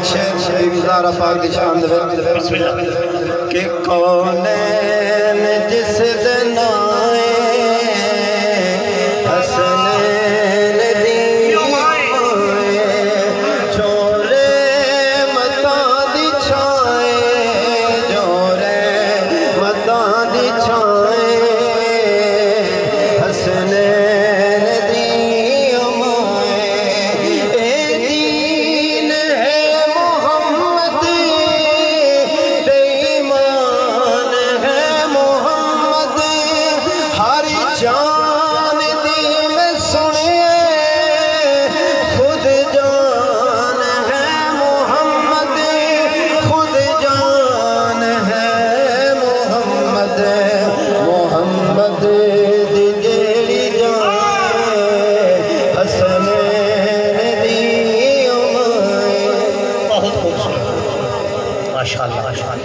एक शेर गुजारा पाक दी शान दे बिस्मिल्लाह के कौनैन जिस दिन आए हसनैन दी छोरे मता दी छाए जोरे मता दी छाए हसनैन दी अमाए ए दीन है मोहम्मद ते ईमान है मोहम्मद हर जान दी में सुनिए खुद जान है मोहम्मद खुद जान है मोहम्मद मोहम्मद दी जेड़ी जान हसनैन दी अमाए। बहुत खूबसूरत माशाअल्लाह।